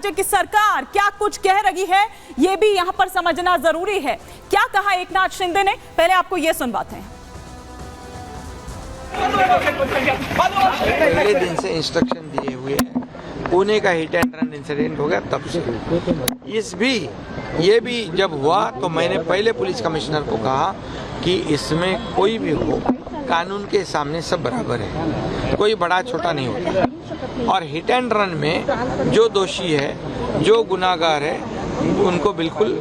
राज्य की सरकार क्या कुछ कह रही है, ये भी यहां पर समझना जरूरी है। क्या कहा एकनाथ शिंदे ने, पहले आपको ये सुनवाते हैं। पहले दिन से इंस्ट्रक्शन दिए हुए हैं। पुणे का हिट एंड रन इंसिडेंट हो गया तब से ये भी जब हुआ तो मैंने पहले पुलिस कमिश्नर को कहा कि इसमें कोई भी हो, कानून के सामने सब बराबर है, कोई बड़ा छोटा नहीं होता। और हिट एंड रन में जो दोषी है, जो गुनाहगार है, उनको बिल्कुल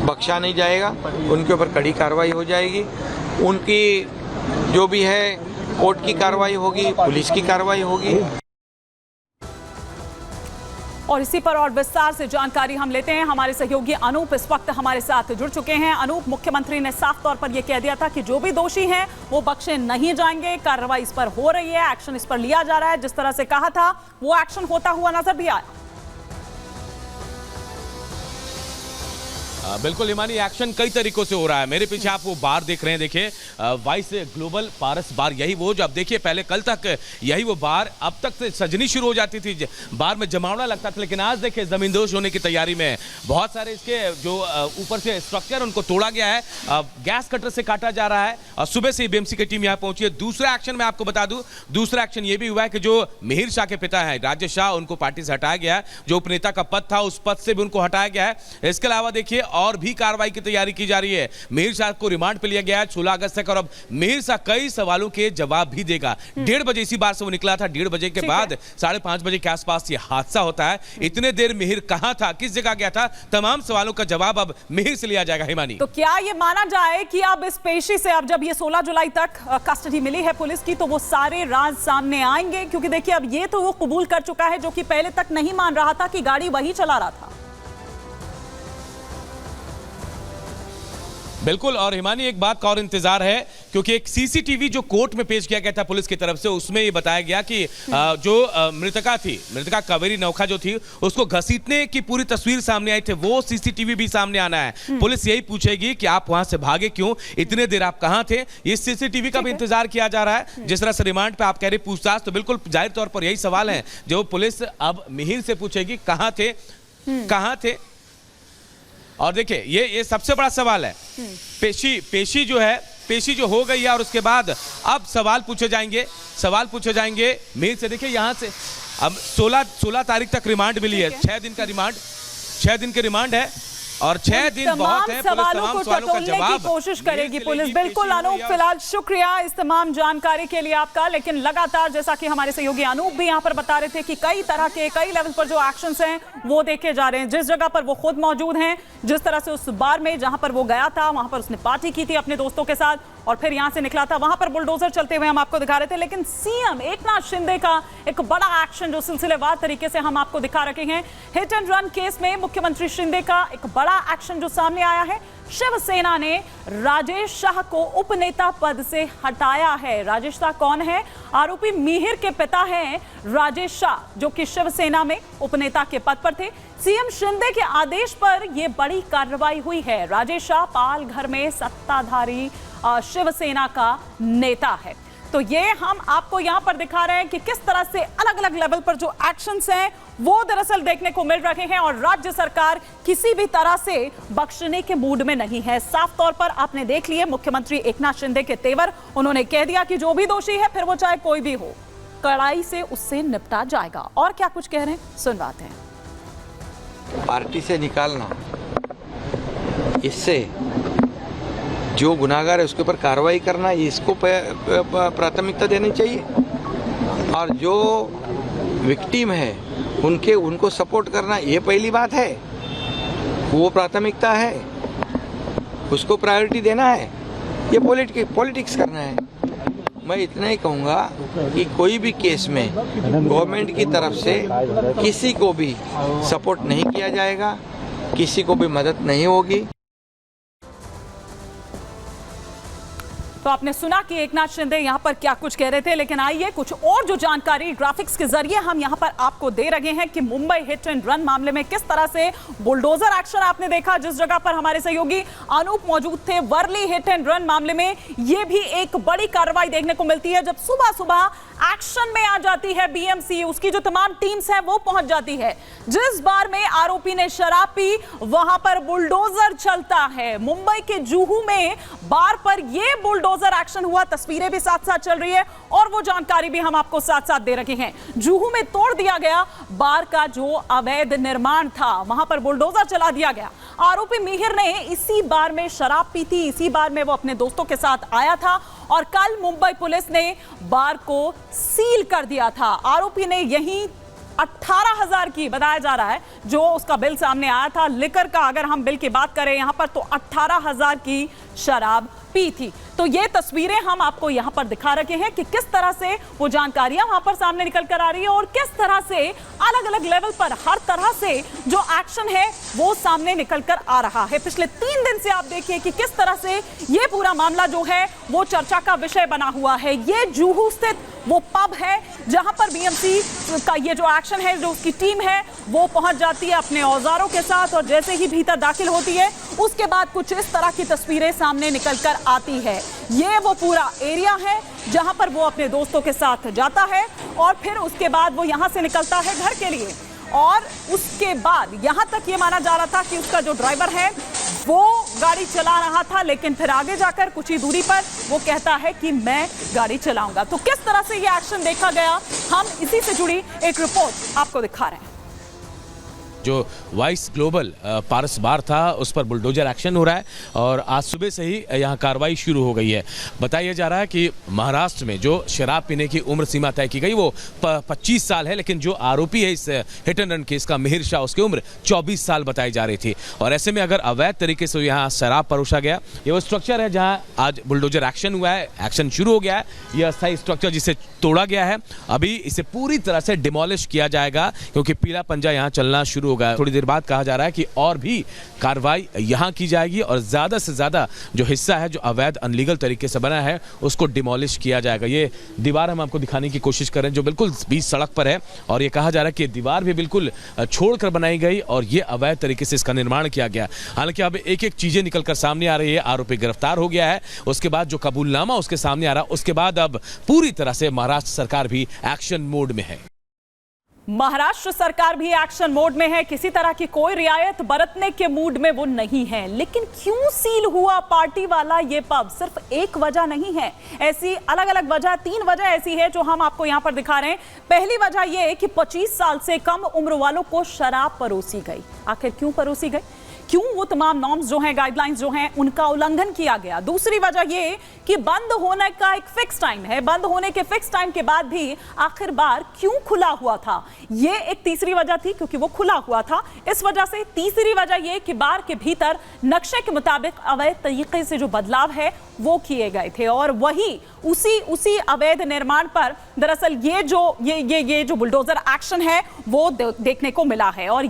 बख्शा नहीं जाएगा, उनके ऊपर कड़ी कार्रवाई हो जाएगी। उनकी जो भी है कोर्ट की कार्रवाई होगी, पुलिस की कार्रवाई होगी। और इसी पर और विस्तार से जानकारी हम लेते हैं। हमारे सहयोगी अनूप इस वक्त हमारे साथ जुड़ चुके हैं। अनूप, मुख्यमंत्री ने साफ तौर पर यह कह दिया था कि जो भी दोषी हैं वो बख्शे नहीं जाएंगे, कार्रवाई इस पर हो रही है, एक्शन इस पर लिया जा रहा है। जिस तरह से कहा था वो एक्शन होता हुआ नजर भी आया। बिल्कुल हिमानी, एक्शन कई तरीकों से हो रहा है। मेरे पीछे आप वो बार देख रहे हैं, देखिए वाइस ग्लोबल पारस बार, यही वो जो अब देखिए पहले कल तक यही वो बार अब तक से सजनी शुरू हो जाती थी, बार में जमावड़ा लगता था, लेकिन आज देखिए जमींदोज होने की तैयारी में बहुत सारे इसके जो ऊपर से स्ट्रक्चर उनको तोड़ा गया है, गैस कटर से काटा जा रहा है। और सुबह से बीएमसी की टीम यहाँ पहुंची है। दूसरा एक्शन मैं आपको बता दूं, दूसरा एक्शन ये भी हुआ है कि जो मिहिर शाह के पिता है राजेश शाह, उनको पार्टी से हटाया गया है। जो उपनेता का पद था उस पद से भी उनको हटाया गया है। इसके अलावा देखिए और भी कार्रवाई की तैयारी की जा रही है। मिहिर शाह को रिमांड पे लिया गया है 16 अगस्त तक, और अब मिहिर शाह कई सवालों के जवाब भी देगा। 1:30 बजे इसी बार से वो निकला था। 1:30 बजे के बाद 5:30 बजे के आसपास ये हादसा होता है। इतने देर मिहिर कहां था, किस जगह गया था, तमाम सवालों का जवाब अब मिहिर से लिया जाएगा। हिमानी, तो क्या ये माना जाए कि अब इस पेशी से, अब जब ये 16 जुलाई तक कस्टडी मिली है पुलिस की, तो वो सारे राज सामने आएंगे? क्योंकि देखिए अब ये तो वो कबूल कर चुका है जो कि पहले तक नहीं मान रहा था कि गाड़ी वही चला रहा था। बिल्कुल। और हिमानी, एक बात का और इंतजार है, क्योंकि एक सीसीटीवी जो कोर्ट में पेश किया गया था पुलिस की तरफ से, उसमें ये बताया गया कि जो मृतका थी, मृतका कावेरी नौखा जो थी, उसको घसीटने की पूरी तस्वीर सामने आई थी। वो सीसीटीवी भी सामने आना है। पुलिस यही पूछेगी कि आप वहां से भागे क्यों, इतने देर आप कहां थे। इस सीसीटीवी का भी इंतजार किया जा रहा है। जिस तरह से रिमांड पे आप कह रहे पूछताछ, तो बिल्कुल जाहिर तौर पर यही सवाल है जो पुलिस अब मिहिर से पूछेगी, कहां थे, कहां थे। और देखिए ये सबसे बड़ा सवाल है। पेशी जो हो गई है, और उसके बाद अब सवाल पूछे जाएंगे मिहिर से। देखिए यहां से अब 16 तारीख तक रिमांड मिली है। 6 दिन के रिमांड है, और 6 दिन बहुत है। सवालों को टटोलने की कोशिश करेगी पुलिस। बिल्कुल अनूप, फिलहाल शुक्रिया इस तमाम जानकारी के लिए आपका। लेकिन लगातार जैसा कि हमारे सहयोगी अनूप भी यहाँ पर बता रहे थे कि कई तरह के, कई लेवल पर जो एक्शंस हैं वो देखे जा रहे हैं। जिस जगह पर वो खुद मौजूद हैं, जिस तरह से उस बार में जहां पर वो गया था, वहां पर उसने पार्टी की थी अपने दोस्तों के साथ और फिर यहां से निकला था, वहां पर बुलडोजर चलते हुए हम आपको दिखा रहे थे। लेकिन सीएम एकनाथ शिंदे का एक बड़ा एक्शन जो सिलसिलेवार तरीके से हम आपको दिखा रखे हैं। हिट एंड रन केस में मुख्यमंत्री शिंदे का एक बड़ा एक्शन जो सामने आया है। शिवसेना ने राजेश शाह को उपनेता पद से हटाया है। राजेश शाह कौन है? आरोपी मिहिर के पिता हैं राजेश शाह, जो कि शिवसेना में उपनेता के पद पर थे। सीएम शिंदे के आदेश पर यह बड़ी कार्रवाई हुई है। राजेश शाह पालघर में सत्ताधारी शिवसेना का नेता है। तो ये हम आपको यहां पर दिखा रहे हैं कि किस तरह से अलग अलग लेवल पर जो एक्शंस हैं वो दरअसल देखने को मिल रहे हैं, और राज्य सरकार किसी भी तरह से बख्शने के मूड में नहीं है। साफ तौर पर आपने देख लिए मुख्यमंत्री एकनाथ शिंदे के तेवर। उन्होंने कह दिया कि जो भी दोषी है, फिर वो चाहे कोई भी हो, कड़ाई से उससे निपटा जाएगा। और क्या कुछ कह रहे हैं, सुनवाते हैं। पार्टी से निकालना, इससे जो गुनाहगार है उसके ऊपर कार्रवाई करना, इसको प्राथमिकता देनी चाहिए। और जो विक्टिम है उनको सपोर्ट करना, ये पहली बात है, वो प्राथमिकता है, उसको प्रायोरिटी देना है। ये पॉलिटिक्स करना है। मैं इतना ही कहूँगा कि कोई भी केस में गवर्नमेंट की तरफ से किसी को भी सपोर्ट नहीं किया जाएगा, किसी को भी मदद नहीं होगी। तो आपने सुना कि एकनाथ शिंदे यहां पर क्या कुछ कह रहे थे। लेकिन आइए कुछ और जो जानकारी ग्राफिक्स के जरिए हम यहां पर आपको दे रहे हैं कि मुंबई हिट एंड रन मामले में किस तरह से बुलडोजर एक्शन आपने देखा। जिस जगह पर हमारे सहयोगी अनूप मौजूद थे, वर्ली हिट एंड रन मामले में यह भी एक बड़ी कार्रवाई देखने को मिलती है, जब सुबह सुबह एक्शन में आ जाती है बीएमसी, उसकी जो तमाम टीम्स हैं वो पहुंच जाती है। जिस बार में आरोपी ने शराब पी वहां पर बुलडोजर चलता है। मुंबई के जुहू में बार पर यह बुलडोजर एक्शन हुआ, तस्वीरें भी साथ साथ चल रही है और वो जानकारी भी हम आपको साथ साथ दे रखे हैं। जुहू में तोड़ दिया गया बार का जो अवैध निर्माण था, वहां पर बुलडोजर चला दिया गया। आरोपी मिहिर ने इसी बार में शराब पी थी, इसी बार में वो अपने दोस्तों के साथ आया था और कल मुंबई पुलिस ने बार को सील कर दिया था। आरोपी ने यहीं 18,000 की बताया जा रहा है जो उसका बिल सामने आया था लिकर का। अगर हम बिल की बात करें यहां पर तो 18,000 की शराब पी थी। तो ये तस्वीरें हम आपको यहां पर दिखा रखे हैं कि किस तरह से वो जानकारियां वहां पर सामने निकल कर आ रही है और किस तरह से अलग अलग लेवल पर हर तरह से जो एक्शन है वो सामने निकल कर आ रहा है। पिछले 3 दिन से आप देखिए कि किस तरह से ये पूरा मामला जो है वो चर्चा का विषय बना हुआ है। ये जुहू स्थित वो पब है जहां पर बीएमसी का ये जो एक्शन है, जो उसकी टीम है वो पहुंच जाती है अपने औजारों के साथ और जैसे ही भीतर दाखिल होती है उसके बाद कुछ इस तरह की तस्वीरें सामने निकल कर आती है। ये वो पूरा एरिया है जहां पर वो अपने दोस्तों के साथ जाता है और फिर उसके बाद वो यहां से निकलता है घर के लिए और उसके बाद यहां तक ये माना जा रहा था कि उसका जो ड्राइवर है वो गाड़ी चला रहा था, लेकिन फिर आगे जाकर कुछ ही दूरी पर वो कहता है कि मैं गाड़ी चलाऊंगा। तो किस तरह से ये एक्शन देखा गया, हम इसी से जुड़ी एक रिपोर्ट आपको दिखा रहे हैं। जो वाइस ग्लोबल पारस बार था उस पर बुलडोजर एक्शन हो रहा है और आज सुबह से ही यहाँ कार्रवाई शुरू हो गई है। बताया जा रहा है कि महाराष्ट्र में जो शराब पीने की उम्र सीमा तय की गई वो 25 साल है, लेकिन जो आरोपी है इस हिट एंड रन केस का मिहिर शाह, उसकी उम्र 24 साल बताई जा रही थी। और ऐसे में अगर अवैध तरीके से यहाँ शराब परोसा गया, ये वो स्ट्रक्चर है जहाँ आज बुलडोजर एक्शन हुआ है, एक्शन शुरू हो गया है। यह अस्थायी स्ट्रक्चर जिसे तोड़ा गया है, अभी इसे पूरी तरह से डिमोलिश किया जाएगा क्योंकि पीला पंजा यहाँ चलना शुरू हो गया। थोड़ी देर बाद कहा जा रहा है कि और भी कार्रवाई यहां की जाएगी और ज्यादा से ज्यादा जो हिस्सा है जो अवैध अनलीगल तरीके से बना है उसको डिमोलिश किया जाएगा। ये दीवार हम आपको दिखाने की कोशिश कर रहे हैं जो बिल्कुल बीच सड़क पर है और ये कहा जा रहा है कि दीवार भी बिल्कुल छोड़कर बनाई गई और ये अवैध तरीके से इसका निर्माण किया गया। हालांकि अब एक एक चीजें निकलकर सामने आ रही है। आरोपी गिरफ्तार हो गया है, उसके बाद जो कबूलनामा उसके सामने आ रहा, उसके बाद अब पूरी तरह से महाराष्ट्र सरकार भी एक्शन मोड में है। महाराष्ट्र सरकार भी एक्शन मोड में है, किसी तरह की कोई रियायत बरतने के मूड में वो नहीं है। लेकिन क्यों सील हुआ पार्टी वाला ये पब, सिर्फ एक वजह नहीं है, ऐसी अलग अलग वजह, 3 वजह ऐसी है जो हम आपको यहां पर दिखा रहे हैं। पहली वजह ये है कि 25 साल से कम उम्र वालों को शराब परोसी गई। आखिर क्यों परोसी गई, क्यों वो तमाम नॉर्म्स जो हैं, गाइडलाइंस जो हैं, उनका उल्लंघन किया गया। दूसरी वजह ये कि बंद होने का एक फिक्स टाइम है, बंद होने के फिक्स टाइम के बाद भी आखिर बार क्यों खुला हुआ था, ये एक तीसरी वजह थी क्योंकि वो खुला हुआ था। इस वजह से तीसरी वजह ये कि बार के भीतर नक्शे के मुताबिक अवैध तरीके से जो बदलाव है वो किए गए थे और वही उसी अवैध निर्माण पर दरअसल ये जो बुलडोजर एक्शन है वो देखने को मिला है। और